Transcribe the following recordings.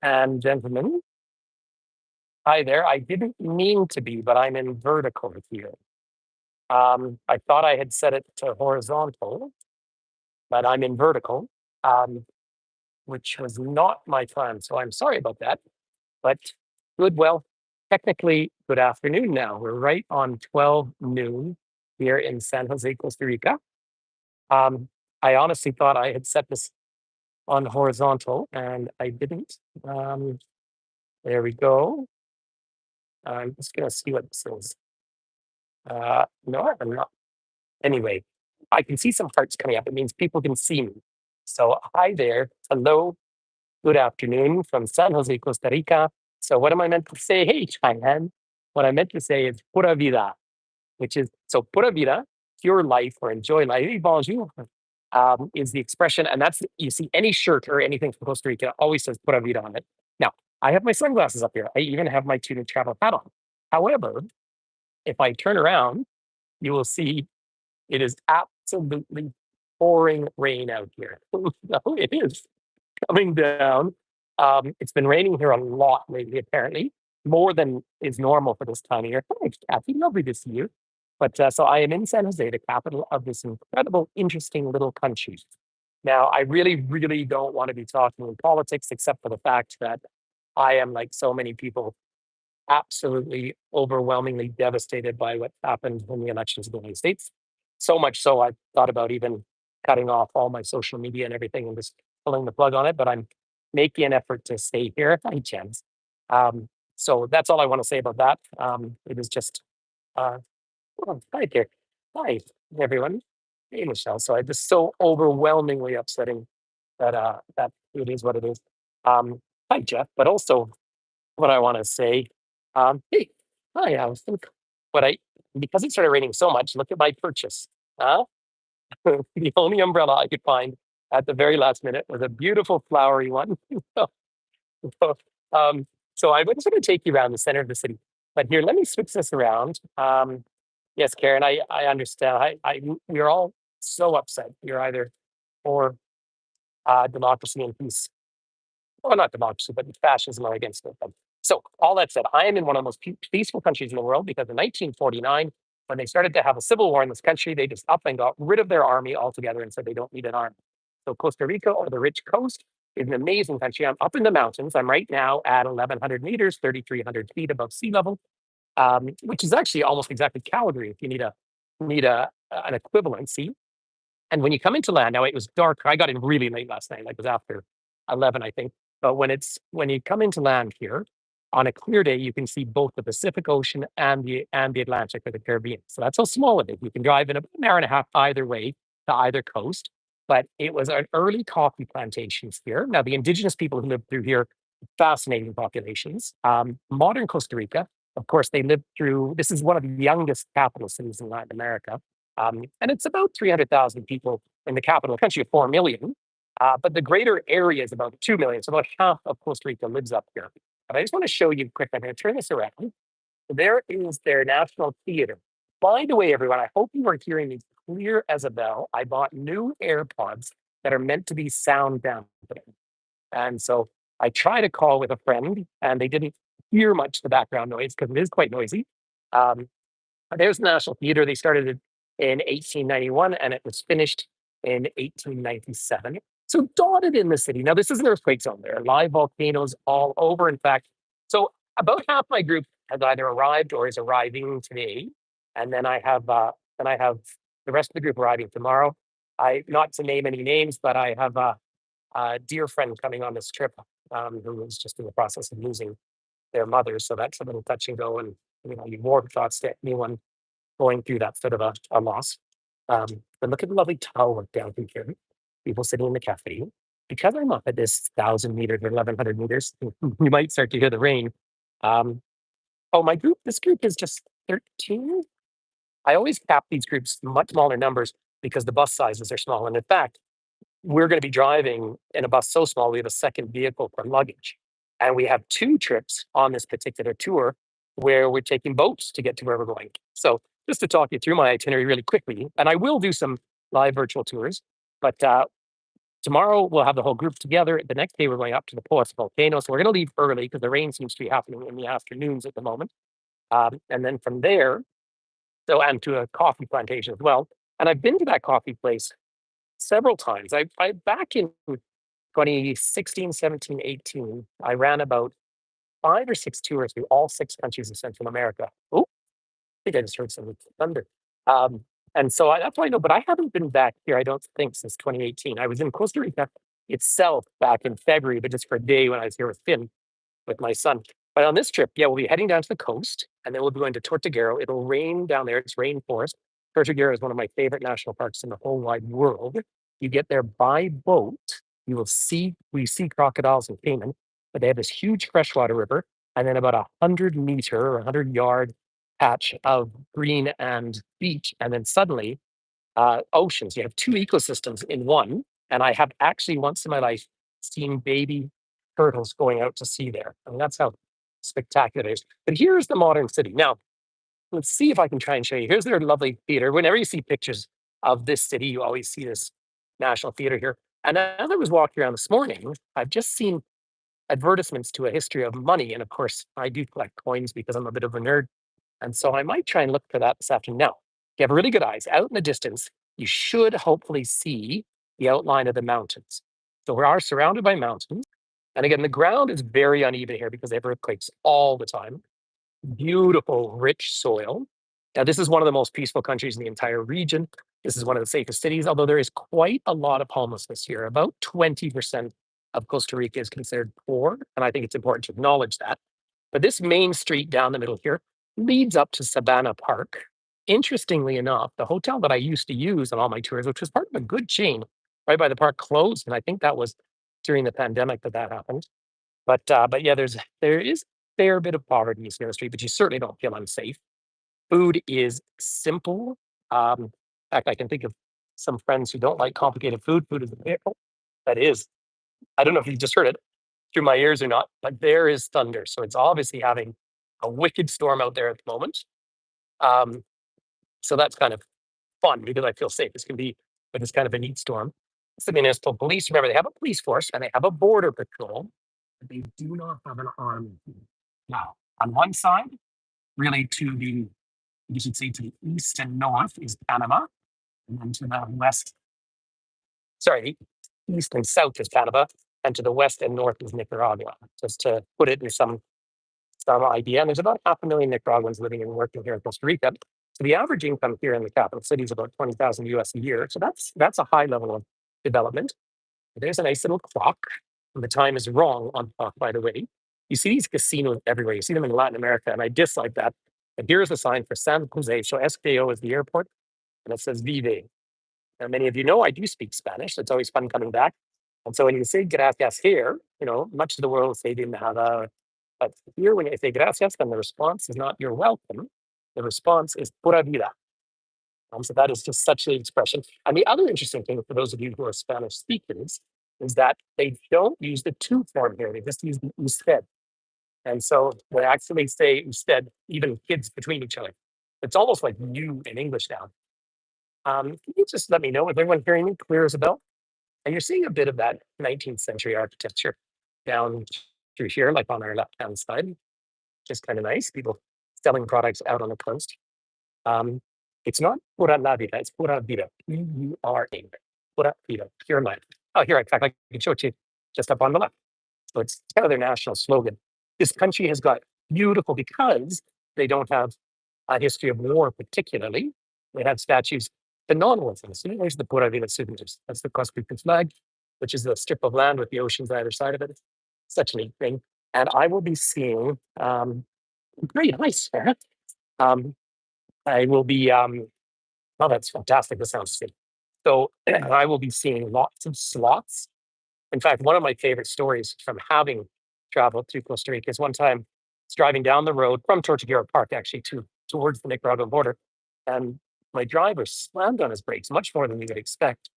And gentlemen, hi there. I didn't mean to be, but I'm in vertical here. I thought I had set it to horizontal, but I'm in vertical, um, which was not my plan. So I'm sorry about that. But good, well, technically, good afternoon now. We're right on 12 noon here in San Jose, Costa Rica. Um, I honestly thought I had set this on horizontal and I didn't. Um, there we go. I'm just going to see what this is. No, I'm not. Anyway, I can see some hearts coming up. It means people can see me. So, hi there. Hello. Good afternoon from San Jose, Costa Rica. So, what am I meant to say? Hey, Cheyenne. What I meant to say is Pura Vida, which is so Pura Vida, pure life or enjoy life. Hey, bonjour. Is the expression. And that's, you see, any shirt or anything from Costa Rica always says Pura Vida on it. Now, I have my sunglasses up here. I even have my tunic travel hat on. However, if I turn around, you will see it is absolutely pouring rain out here. No, it is coming down. It's been raining here a lot lately, apparently, more than is normal for this time of year. Hi, Kathy, lovely to see you. But so I am in San Jose, the capital of this incredible, interesting little country. Now, I really, really don't want to be talking in politics, except for the fact that I am, like so many people, absolutely overwhelmingly devastated by what happened in the elections in the United States. So much so I thought about even cutting off all my social media and everything and just pulling the plug on it. But I'm making an effort to stay here. Hi, Jens. So that's all I want to say about that. It was just, uh, oh, hi there. Hi, everyone. Hey, Michelle. So I just so overwhelmingly upsetting that that it is what it is. Um, Hi, Jeff. But also, what I want to say. Hey, hi, Allison. But I, because it started raining so much, look at my purchase. Huh? The only umbrella I could find at the very last minute was a beautiful flowery one. so, um, so I was going to take you around the center of the city. But here, let me switch this around. Yes, Karen, I understand. We're all so upset. You're either for democracy and peace, well, not democracy, but fascism are against it. So all that said, I am in one of the most peaceful countries in the world because in 1949, when they started to have a civil war in this country, they just up and got rid of their army altogether and said they don't need an army. So Costa Rica, or the rich coast, is an amazing country. I'm up in the mountains. I'm right now at 1,100 meters, 3,300 feet above sea level, which is actually almost exactly Calgary if you need an equivalency. And when you come into land, now it was dark. I got in really late last night, like it was after 11, I think. But when you come into land here, on a clear day, you can see both the Pacific Ocean and the Atlantic or the Caribbean. So that's how small it is. You can drive in about an hour and a half either way to either coast. But it was an early coffee plantations here. Now the indigenous people who lived through here, fascinating populations. Modern Costa Rica, of course, they lived through. This is one of the youngest capital cities in Latin America. And it's about 300,000 people in the capital, a country of 4 million. But the greater area is about 2 million. So about half of Costa Rica lives up here. But I just want to show you quick. I'm going to turn this around. There is their national theater. By the way, everyone, I hope you are hearing me clear as a bell. I bought new AirPods that are meant to be sound dampening. And so I tried to call with a friend and they didn't hear much the background noise because it is quite noisy. Um, there's the National Theater. They started it in 1891 and it was finished in 1897. So dotted in the city. Now, this is an earthquake zone. There are live volcanoes all over. In fact, so about half my group has either arrived or is arriving today. And then I have the rest of the group arriving tomorrow. I not to name any names, but I have a dear friend coming on this trip who is just in the process of losing their mother. So that's a little touch and go. And you warm thoughts to anyone going through that sort of a loss. But look at the lovely tower down from here. People sitting in the cafe. Because I'm up at this 1,000 meters or 1,100 meters, you might start to hear the rain. Um, oh, this group is just 13. I always cap these groups much smaller numbers because the bus sizes are small. And in fact, we're going to be driving in a bus so small, we have a second vehicle for luggage. And we have two trips on this particular tour where we're taking boats to get to where we're going. So just to talk you through my itinerary really quickly, and I will do some live virtual tours, but tomorrow we'll have the whole group together. The next day we're going up to the Poas volcano. So we're going to leave early because the rain seems to be happening in the afternoons at the moment. And then from there, so and to a coffee plantation as well. And I've been to that coffee place several times. I back in 2016, 17, 18, I ran about 5 or 6 tours through all 6 countries of Central America. Oh, I think I just heard some thunder. Um, and so that's why I know, but I haven't been back here, I don't think, since 2018. I was in Costa Rica itself back in February, but just for a day when I was here with Finn, with my son. But on this trip, yeah, we'll be heading down to the coast and then we'll be going to Tortuguero. It'll rain down there. It's rainforest. Tortuguero is one of my favorite national parks in the whole wide world. You get there by boat. We see crocodiles and caiman, but they have this huge freshwater river and then about 100 meter or 100 yard patch of green and beach. And then suddenly oceans. You have two ecosystems in one. And I have actually once in my life seen baby turtles going out to sea there. I mean, that's how spectacular it is. But here's the modern city. Now, let's see if I can try and show you. Here's their lovely theater. Whenever you see pictures of this city, you always see this national theater here. And as I was walking around this morning, I've just seen advertisements to a history of money. And of course, I do collect coins because I'm a bit of a nerd. And so I might try and look for that this afternoon. Now, if you have really good eyes, out in the distance, you should hopefully see the outline of the mountains. So we are surrounded by mountains. And again, the ground is very uneven here because they have earthquakes all the time. Beautiful, rich soil. Now, this is one of the most peaceful countries in the entire region. This is one of the safest cities, although there is quite a lot of homelessness here. About 20% of Costa Rica is considered poor. And I think it's important to acknowledge that. But this main street down the middle here leads up to Sabana Park. Interestingly enough, the hotel that I used to use on all my tours, which was part of a good chain right by the park, closed. And I think that was during the pandemic that happened. But yeah, there is a fair bit of poverty in the street, but you certainly don't feel unsafe. Food is simple. In fact, I can think of some friends who don't like complicated food. Food is a miracle. That is, I don't know if you just heard it through my ears or not, but there is thunder. So it's obviously having a wicked storm out there at the moment. Um, so that's kind of fun because I feel safe as can be, but it's kind of a neat storm. It's the municipal police. Remember, they have a police force and they have a border patrol, but they do not have an army. Now, on one side, really to the, you should say to the east and north is Panama, and then to the west, sorry, east and south is Panama, and to the west and north is Nicaragua, just to put it in some idea. And there's about 500,000 Nicaraguans living and working here in Costa Rica. So the average income here in the capital city is about 20,000 US a year. So that's a high level of development. There's a nice little clock. And the time is wrong on the clock, by the way. You see these casinos everywhere. You see them in Latin America, and I dislike that. And here's a sign for San Jose. So SKO is the airport, and it says Vive. Now, many of you know I do speak Spanish. So it's always fun coming back. And so when you say gracias here, much of the world say de nada. But here, when you say gracias, then the response is not you're welcome. The response is pura vida. So that is just such an expression. And the other interesting thing for those of you who are Spanish speakers is that they don't use the to form here. They just use the usted. And so they actually say usted, even kids between each other. It's almost like you in English now. Can you just let me know if everyone hearing me clear as a bell? And you're seeing a bit of that 19th century architecture down through here, like on our left-hand side. Just kind of nice. People selling products out on the coast. Um, it's not pura la vida, it's pura vida. Pura, pura vida, pure life. Oh, here, in fact, I can show it to you just up on the left. So it's kind of their national slogan. This country has got beautiful because they don't have a history of war, particularly. They have statues to non-Muslims. So there's the Pura Vida souvenirs. That's the Costa Rican flag, which is the strip of land with the oceans either side of it. Such a neat thing. And I will be seeing, very nice, Sarah. I will be, oh, that's fantastic. That sounds good. So I will be seeing lots of slots. In fact, one of my favorite stories from having traveled through Costa Rica is one time I was driving down the road from Tortuguero Park, actually, towards the Nicaraguan border. And my driver slammed on his brakes much more than you would expect.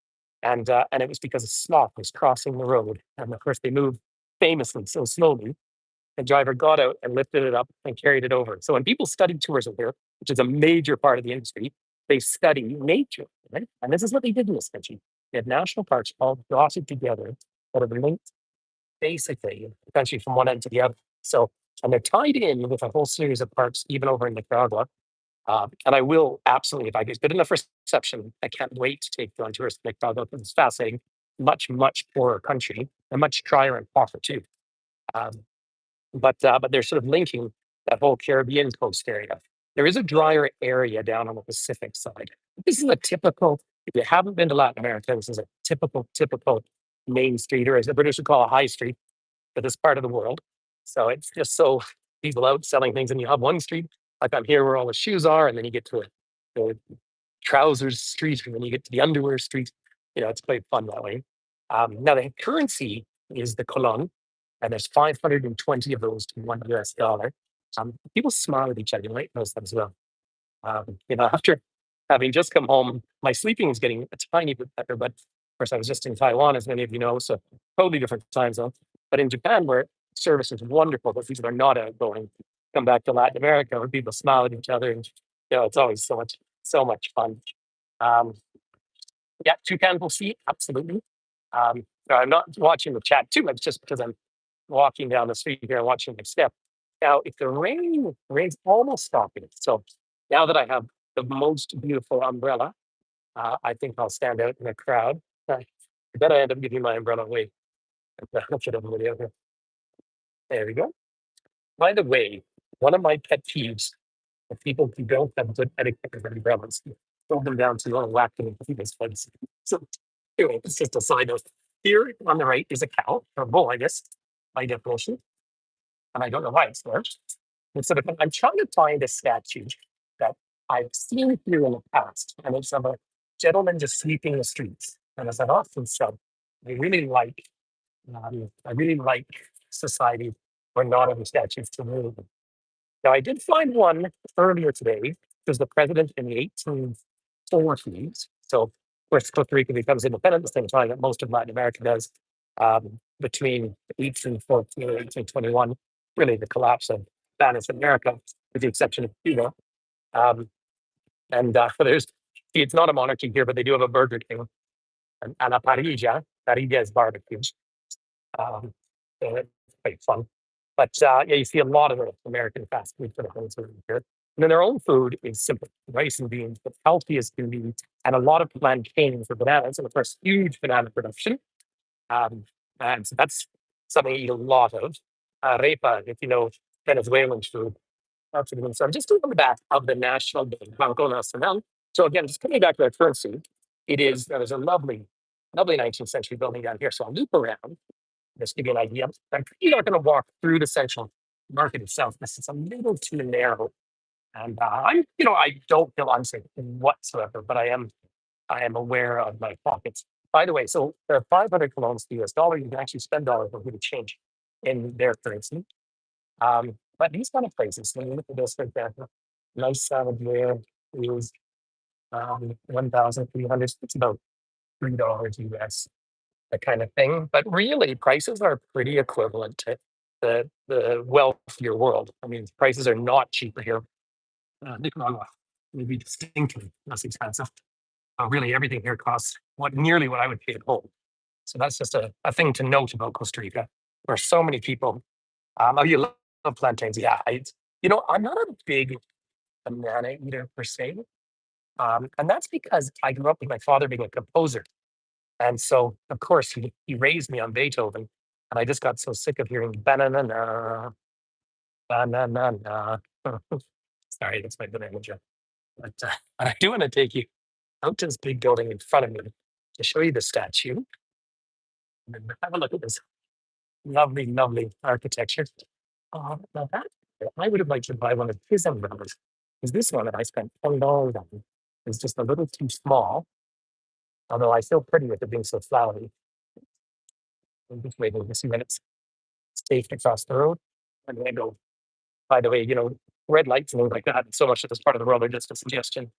And it was because a sloth was crossing the road. And of course, they move famously so slowly. The driver got out and lifted it up and carried it over. So when people study tourism here, which is a major part of the industry, they study nature, right? And this is what they did in this country. We have national parks all dotted together that are linked basically the country from one end to the other. So, and they're tied in with a whole series of parks, even over in Nicaragua. And I will absolutely, if I get good enough reception, I can't wait to take you on tours to Nicaragua because it's fascinating. Much, much poorer country and much drier and hotter too. Um, but they're sort of linking that whole Caribbean coast area. There is a drier area down on the Pacific side. This is a typical. If you haven't been to Latin America, this is a typical main street, or as the British would call a high street, for this part of the world. So it's just so people out selling things, and you have one street like I'm here where all the shoes are, and then you get to the trousers street, and then you get to the underwear street. It's quite fun that way. Now the currency is the colon, and there's 520 of those to $1 US. People smile at each other. You might notice that as well. After having just come home, my sleeping is getting a tiny bit better. But of course, I was just in Taiwan, as many of you know, so totally different time zone. But in Japan, where service is wonderful, but people are not outgoing, come back to Latin America where people smile at each other, and it's always so much fun. Um, yeah, toucan will see absolutely. No, I'm not watching the chat too much, just because I'm walking down the street here and watching my step. Now, if the rain's almost stopping. So now that I have the most beautiful umbrella, I think I'll stand out in the crowd. I bet I end up giving my umbrella away. Look at everybody out here. There we go. By the way, one of my pet peeves of people who don't have good etiquette with umbrellas, throw them down to little whacking in people's face. So anyway, it's just a side note. Here on the right is a cow, or a bull, I guess, by definition. And I don't know why it's there. And so I'm trying to find a statue that I've seen here in the past, and it's of a gentleman just sweeping the streets. And as I've often said, I really like I really like society where not every statues to move. Now, I did find one earlier today. It was the president in the 1840s. So, of course, Costa Rica becomes independent at the same time that most of Latin America does, between 1814 and 1821, really the collapse of Spanish America, with the exception of Cuba. Um, and there's, it's not a monarchy here, but they do have a Burger King, and a parrilla is barbecue. Um, so it's quite fun. But yeah, you see a lot of the American fast food for the things over here. And then their own food is simple rice and beans, but healthiest can be, and a lot of plantains for bananas, and of course, huge banana production. Um, and so that's something you eat a lot of. Repa, if you know Venezuelan food. That's what it is. So I'm just doing the back of the National Bank, Banco Nacional. So again, just coming back to that currency, there's a lovely 19th century building down here. So I'll loop around, just give you an idea. I'm probably not going to walk through the central market itself. This is a little too narrow, and I don't feel unsafe whatsoever. But I am aware of my pockets. By the way, so there are 500 colones to US dollar. You can actually spend dollars for good change in their currency. But these kind of places, when you look at this, for example, nice salad there is 1,300. It's about $3 US, that kind of thing. But really, prices are pretty equivalent to the wealthier world. I mean, prices are not cheaper here. Nicaragua would be distinctly less expensive. Really, everything here costs nearly what I would pay at home. So that's just a thing to note about Costa Rica, where so many people. Oh, you love plantains? Yeah, I'm not a big banana eater per se, and that's because I grew up with my father being a composer. And so, of course, he raised me on Beethoven, and I just got so sick of hearing banana, banana. Sorry, that's my banana joke. But I do want to take you out to this big building in front of me to show you the statue. And then have a look at this lovely, lovely architecture. Now that I would have liked to buy one of his umbrellas, because this one that I spent $20 on is just a little too small. Although I feel pretty with it being so flowery. I'm just waiting a few minutes. Safe across the road. I'm gonna go. By the way, red lights and things like that. So much of this part of the world are just a suggestion.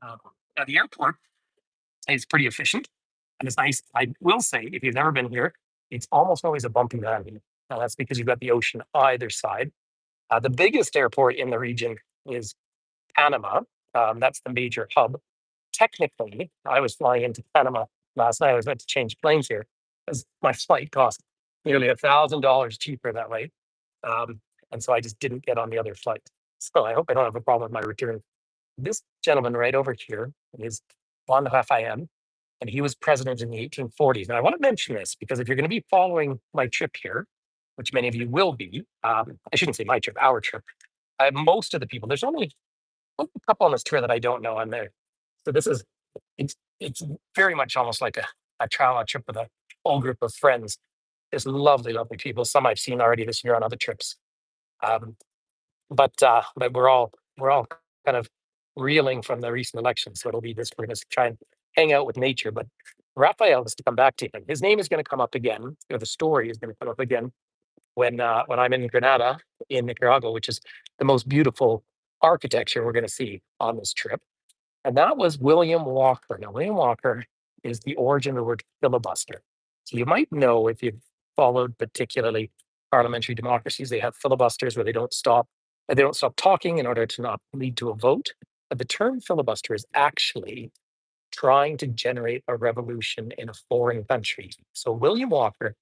Now the airport is pretty efficient, and it's nice. I will say, if you've never been here, it's almost always a bumpy landing. Now that's because you've got the ocean either side. The biggest airport in the region is Panama. That's the major hub. Technically, I was flying into Panama last night. I was meant to change planes here because my flight cost nearly $1,000 cheaper that way. Um, and so I just didn't get on the other flight. So I hope I don't have a problem with my return. This gentleman right over here is Juan Rafael, and he was president in the 1840s. And I want to mention this because if you're going to be following my trip here, which many of you will be, I shouldn't say my trip, our trip. Most of the people, there's only a couple on this tour that I don't know on there. So this is it's very much almost like a travel trip with a whole group of friends. There's lovely, lovely people. Some I've seen already this year on other trips. Um, but we're all kind of reeling from the recent election. So it'll be this. We're going to try and hang out with nature. But Raphael is to come back to him. His name is going to come up again, or the story is going to come up again when I'm in Granada in Nicaragua, which is the most beautiful architecture we're going to see on this trip. And that was William Walker. Now, William Walker is the origin of the word filibuster. So you might know if you've followed particularly parliamentary democracies, they have filibusters where they don't stop talking in order to not lead to a vote. But the term filibuster is actually trying to generate a revolution in a foreign country. So William Walker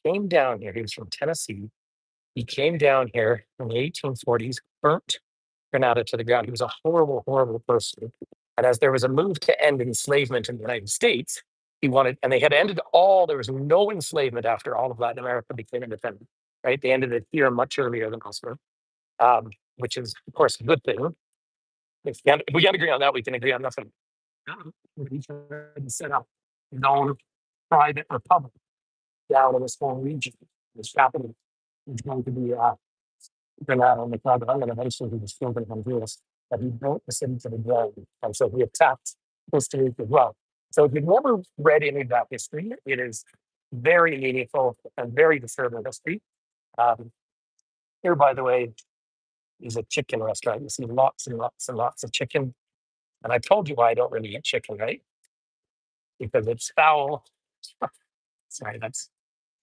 came down here. He was from Tennessee. He came down here in the 1840s, burnt Granada to the ground. He was a horrible, horrible person. And as there was a move to end enslavement in the United States, he wanted, and they had ended there was no enslavement after all of Latin America became independent, right? They ended it here much earlier than elsewhere, which is, of course, a good thing. If we can't agree on that, we can agree on nothing. We can set up his own private republic down in this whole region. This capital is going to be Granada and Nicaragua, and eventually he was killed in Honduras. But he built the city to the ground, and so he attacked Costa Rica as well. So if you've never read any of that history, it is very meaningful and very disturbing history. Um, Here, by the way, is a chicken restaurant. You see lots and lots and lots of chicken. And I told you why I don't really eat chicken, right? Because it's foul. Sorry, that's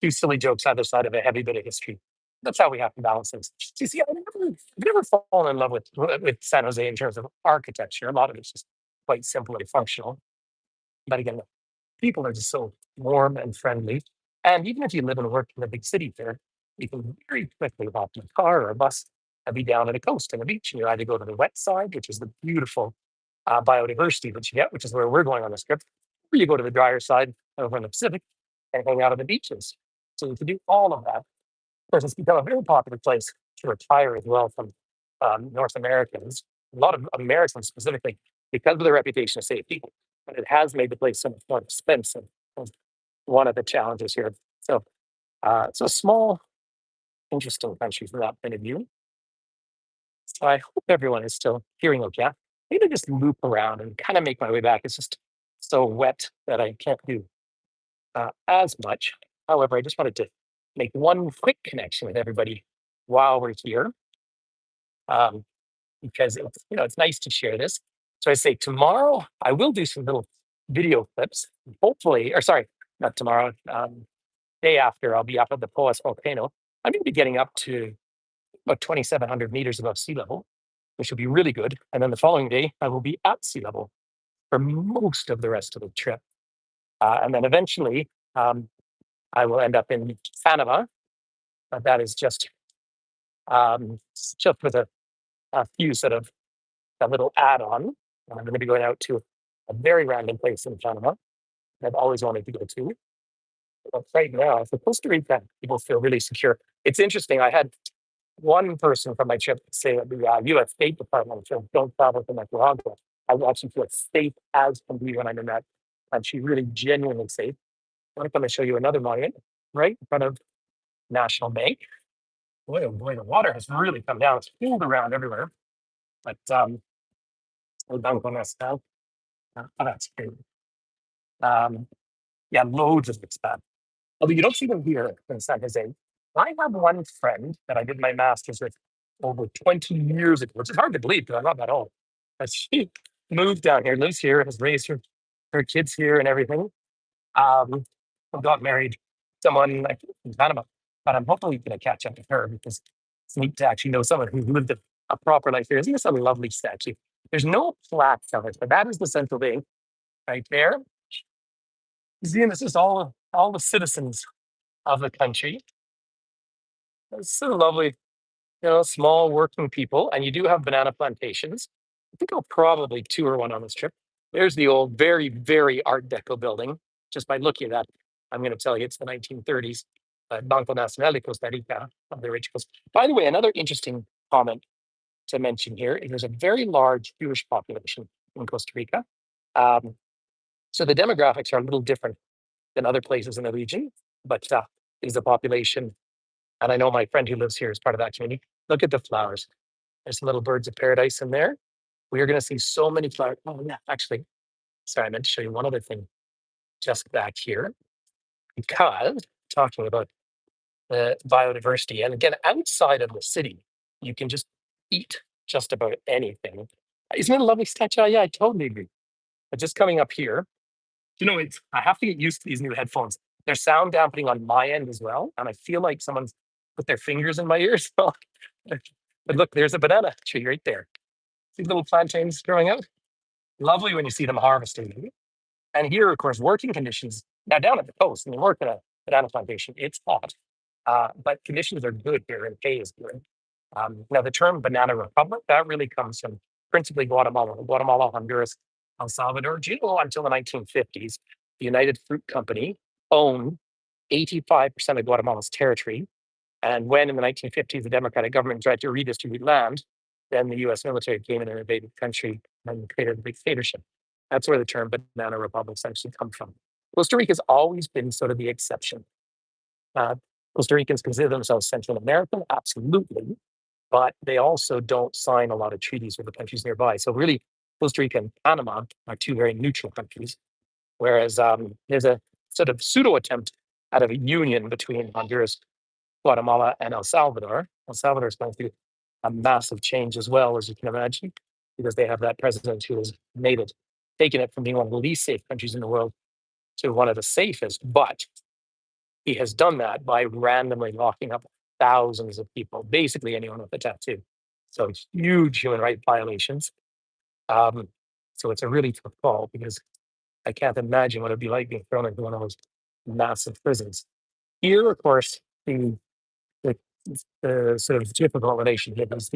two silly jokes either side of a heavy bit of history. That's how we have to balance things. You see, I've never fallen in love with San Jose in terms of architecture. A lot of it's just quite simple and functional. But again, the people are just so warm and friendly. And even if you live and work in a big city here, you can very quickly hop in a car or a bus and be down at a coast and a beach. And you either go to the wet side, which is the beautiful biodiversity that you get, which is where we're going on this trip, or you go to the drier side over in the Pacific and hang out on the beaches. So you can do all of that. Of course, it's become a very popular place to retire as well from North Americans, a lot of Americans specifically, because of the reputation of safety. But it has made the place so much more expensive. That's one of the challenges here. So it's a small, interesting country from that point of view. So I hope everyone is still hearing okay. Maybe just loop around and kind of make my way back. It's just so wet that I can't do as much. However, I just wanted to make one quick connection with everybody while we're here, um, because it's nice to share this. So I say tomorrow I will do some little video clips. Hopefully, or sorry, not tomorrow. Day after I'll be up at the Poas volcano. I'm going to be getting up to about 2,700 meters above sea level, which will be really good. And then the following day I will be at sea level for most of the rest of the trip, and then eventually I will end up in Panama. That is just with a few sort of a little add-on. I'm going to be going out to a very random place in Panama that I've always wanted to go to. But right now, for Costa Rica, people feel really secure. It's interesting. I had one person from my trip say that the U.S. State Department said, "Don't travel to Nicaragua." I actually feel safe as can be when I'm in that country, really genuinely safe. I want to come and show you another monument right in front of National Bank. Boy, oh boy, the water has really come down. It's pooled around everywhere. But we're done on this now. That's great. Um, yeah, loads of expats. Although you don't see them here in San Jose. I have one friend that I did my master's with over 20 years ago, which is hard to believe because I'm not that old. But she moved down here, lives here, has raised her kids here and everything. Um, got married to someone like in Panama, but I'm hopefully going to catch up with her because it's neat to actually know someone who lived a proper life here. Isn't this a lovely statue? There's no plaque on it, but that is the central bank right there. museum is just all the citizens of the country. It's so lovely, small working people, and you do have banana plantations. I think I'll probably tour one on this trip. There's the old, very, very Art Deco building. Just by looking at that, I'm going to tell you it's the 1930s. Banco Nacional de Costa Rica of the rich coast. By the way, another interesting comment to mention here is there's a very large Jewish population in Costa Rica. Um, so the demographics are a little different than other places in the region, but is the population. And I know my friend who lives here is part of that community. Look at the flowers. There's little birds of paradise in there. We are going to see so many flowers. Oh, yeah, actually, sorry, I meant to show you one other thing just back here because talking about the biodiversity. And again, outside of the city, you can just eat just about anything. Isn't it a lovely statue? Yeah, I totally agree. But just coming up here, it's I have to get used to these new headphones. There's sound dampening on my end as well, and I feel like someone's put their fingers in my ears. but look, there's a banana tree right there. See the little plantains growing out? Lovely when you see them harvesting. And here, of course, working conditions. Now down at the coast, I mean, work in a banana plantation, it's hot, but conditions are good here and pay is good. Now the term banana republic, that really comes from principally Guatemala, Honduras, El Salvador. Do you know until the 1950s, the United Fruit Company owned 85% of Guatemala's territory. And when in the 1950s, the Democratic government tried to redistribute land, then the US military came in and invaded the country and created a dictatorship. That's where the term banana republics actually come from. Costa Rica's always been sort of the exception. Uh, Costa Ricans consider themselves Central American, absolutely, but they also don't sign a lot of treaties with the countries nearby. So really, Costa Rica and Panama are two very neutral countries, whereas there's a sort of pseudo attempt at a union between Honduras, Guatemala, and El Salvador. El Salvador is going through a massive change as well, as you can imagine, because they have that president who has made it, taken it from being one of the least safe countries in the world to one of the safest. But he has done that by randomly locking up thousands of people, basically anyone with a tattoo. So huge human rights violations. Um, so it's a really tough call because I can't imagine what it'd be like being thrown into one of those massive prisons. Here, of course, the, the sort of difficult relationship is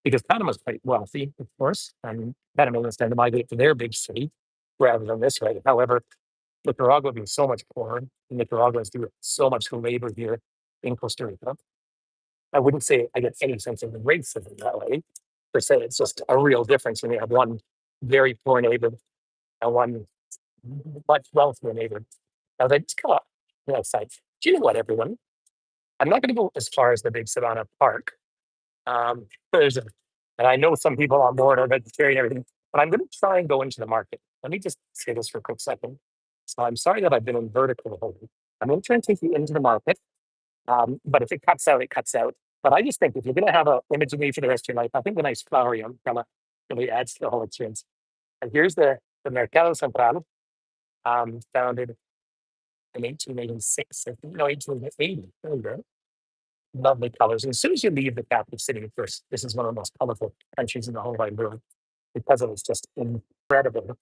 because Panama's quite wealthy, of course, and Panamanians tend to migrate to their big city rather than this way. However, Nicaragua being so much poorer, Nicaraguans do so much labor here in Costa Rica. I wouldn't say I get any sense of racism that way, per se. It's just a real difference when you have one very poor neighbor and one much wealthier neighbor. Now they just come up outside. Do you know what, everyone? I'm not going to go as far as the big Savannah Park. There's a, and I know some people on board are vegetarian and everything, but I'm going to try and go into the market. Let me just say this for a quick second. So I'm sorry that I've been in vertical the whole week. I'm going to try and take you into the market. But if it cuts out, it cuts out. But I just think if you're going to have an image of me for the rest of your life, I think the nice flowery umbrella really adds to the whole experience. And here's the Mercado Central, founded in 1886, I think, no, 1880. There you go. Lovely colors. And as soon as you leave the capital city, of course, this is one of the most colorful countries in the whole wide world because of its just incredible,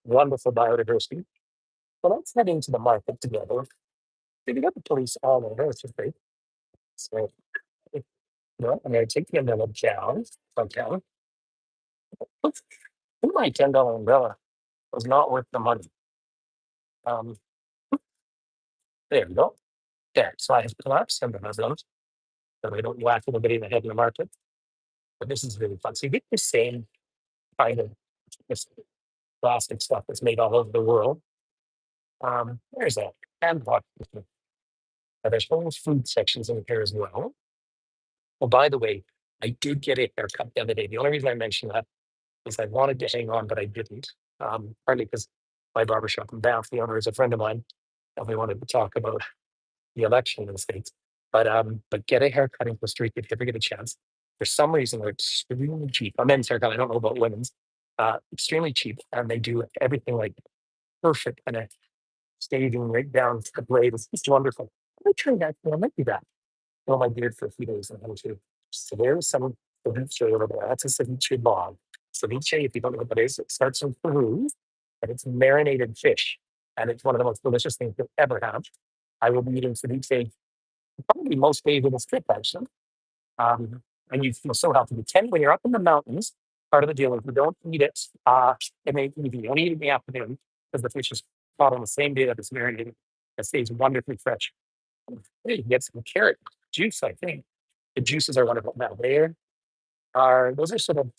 wonderful biodiversity. So let's head into the market together. We got the police all over, which is great. So I'm going to take the umbrella down. Okay. My $10 umbrella was not worth the money. Um, there we go. There. So I have collapsed umbrellas so they don't whack anybody in the head in the market. But this is really fun. So you get the same kind of this plastic stuff that's made all over the world. There's a hand wash. There's whole food sections in here as well. Well, by the way, I did get a haircut the other day. The only reason I mentioned that is I wanted to hang on, but I didn't. Partly because my barbershop in Banff, the owner is a friend of mine, and we wanted to talk about the election in the States. But get a haircut in Costa Rica if you ever get a chance. For some reason, they're extremely cheap. A men's haircut, I don't know about women's, extremely cheap. And they do everything like perfect kind of staging right down to the blade. It's just wonderful. I tried that. I might do that. Grow my beard for a few days and how to. So there's some ceviche over there. That's a ceviche bog. Ceviche, if you don't know what that is, it starts in Peru and it's marinated fish. and it's one of the most delicious things you'll ever have. I will be eating ceviche probably most days of this trip, actually. Um, and you feel so healthy. You tend when you're up in the mountains. Part of the deal is you don't eat it in the evening. You don't eat it in the afternoon because the fish is caught on the same day that it's marinated. It stays wonderfully fresh. Hey, you get some carrot juice, I think. The juices are wonderful. Now, there are those are sort of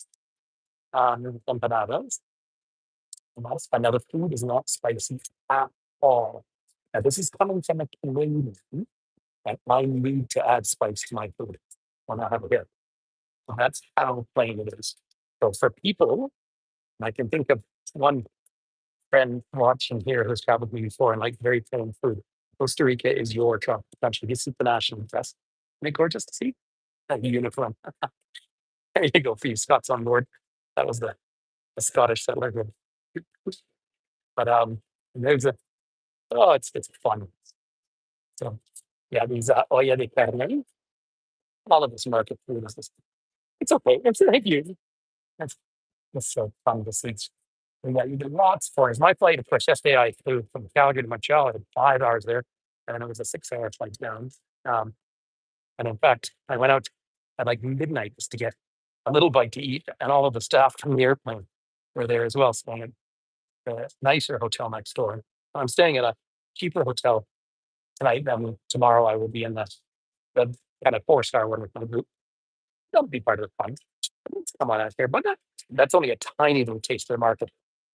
empanadas. Not spicy. Now, the food is not spicy at all. Now, this is coming from a Canadian, and I need to add spice to my food when I have it here. So that's how plain it is. So for people, and I can think of one friend watching here who's traveled with me before and like very plain food. Costa Rica is your country. This is the national dress. Isn't it gorgeous to see? That uniform. There you go for you Scots on board. That was the Scottish settler. But there's a it's fun. So yeah, these olla de carne, all of this market food is just it's okay. It's thank you. That's it's so fun to see. And yeah, you did lots for us. My flight, of course, yesterday I flew from Calgary to Montreal. I had 5 hours there, and it was a 6 hour flight down. Um, and in fact, I went out at like midnight just to get a little bite to eat, and all of the staff from the airplane were there as well, staying at a nicer hotel next door. I'm staying at a cheaper hotel tonight. Then tomorrow I will be in the kind of 4 star one with my group. That'll be part of the fun. Come on out here, but that's only a tiny little taste of the market.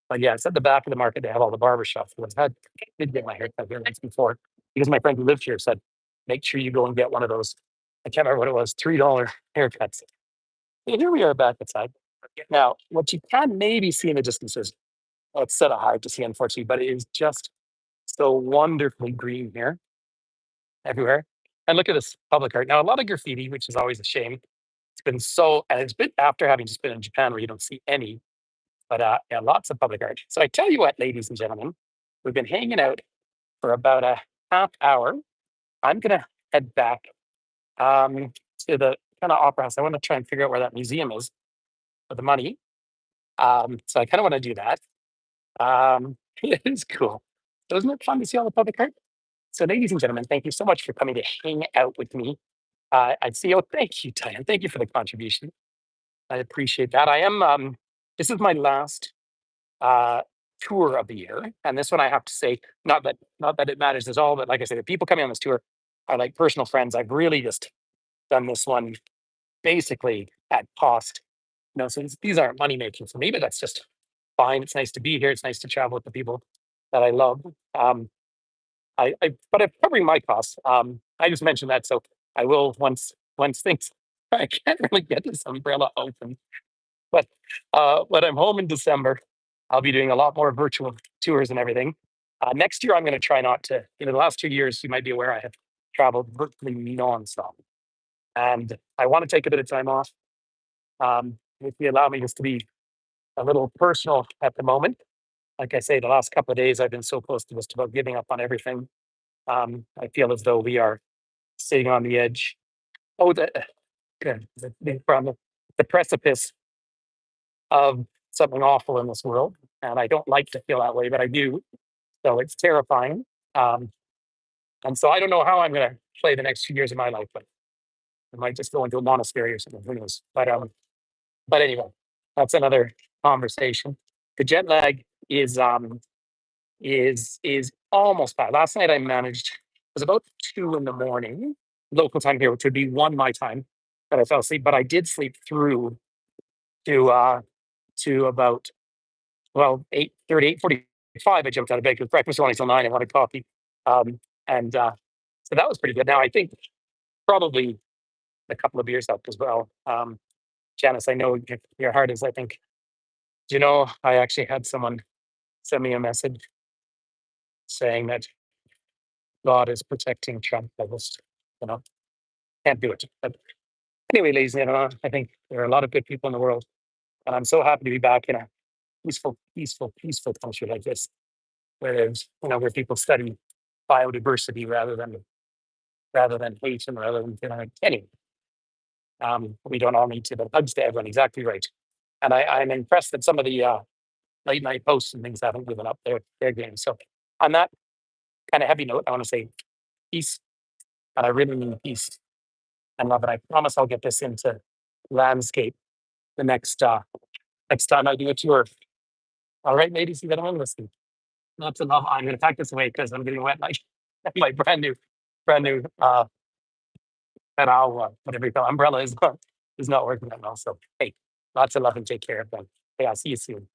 But yeah, it's at the back of the market. They have all the barber shops. Did get my haircut here once before because my friend who lived here said, make sure you go and get one of those. I can't remember what it was, $3 haircuts. And here we are back outside. Now, what you can maybe see in the distance is, well, it's sort of hard to see, unfortunately, but it is just so wonderfully green here everywhere. And look at this public art. Now, a lot of graffiti, which is always a shame. It's been so, and it's been after having just been in Japan where you don't see any, but yeah, lots of public art. So I tell you what, ladies and gentlemen, we've been hanging out for about a half hour. I'm gonna head back to the kind of opera house. I want to try and figure out where that museum is for the money. So I kind of want to do that. It is cool. Isn't it fun to see all the public art? So, ladies and gentlemen, thank you so much for coming to hang out with me. I'd see. Oh, thank you, Diane. Thank you for the contribution. I appreciate that. I am. This is my last uh, tour of the year, and this one I have to say, not that it matters at all, but like I said, the people coming on this tour are like personal friends. I've really just done this one basically at cost. So these aren't money making for me, but that's just fine. It's nice to be here. It's nice to travel with the people that I love. But I'm covering my costs. I just mentioned that, so I will once things. I can't really get this umbrella open, but when I'm home in December, I'll be doing a lot more virtual tours and everything. Next year, I'm going to try not to. The last 2 years, you might be aware I have traveled virtually nonstop, and I want to take a bit of time off. If you allow me just to be a little personal at the moment, like I say, the last couple of days I've been so close to just about giving up on everything. I feel as though we are sitting on the edge. Oh, from the precipice of something awful in this world, and I don't like to feel that way, but I do. So it's terrifying. Um, and so I don't know how I'm going to play the next few years of my life, but I might just go into a monastery or something. Who knows? But anyway, that's another conversation. The jet lag is almost bad. Last night I managed. It was about 2 in the morning local time here, which would be 1 my time, that I fell asleep. But I did sleep through to about 8:30, 8:45. I jumped out of bed because breakfast was only till 9. I wanted coffee, and so that was pretty good. Now I think probably a couple of beers helped as well. Janice, I know your heart is. I think. Do you know? I actually had someone send me a message saying that God is protecting Trump. I just, you know, can't do it. But anyway, ladies and gentlemen, I think there are a lot of good people in the world, and I'm so happy to be back in a peaceful country like this, where there's, where people study biodiversity rather than hate and rather than anyway. We don't all need to, but hugs to everyone. Exactly right. And I'm impressed that some of the late night posts and things haven't given up their game. So on that kind of heavy note, I want to say peace, and I really mean peace and love. And I promise I'll get this into landscape the next time I do a tour. All right, ladies and gentlemen, listen. Lots of love. I'm going to pack this away because I'm getting wet. Like my brand new whatever you call umbrella is not working that well. So hey, lots of love and take care of them. Hey, I'll see you soon.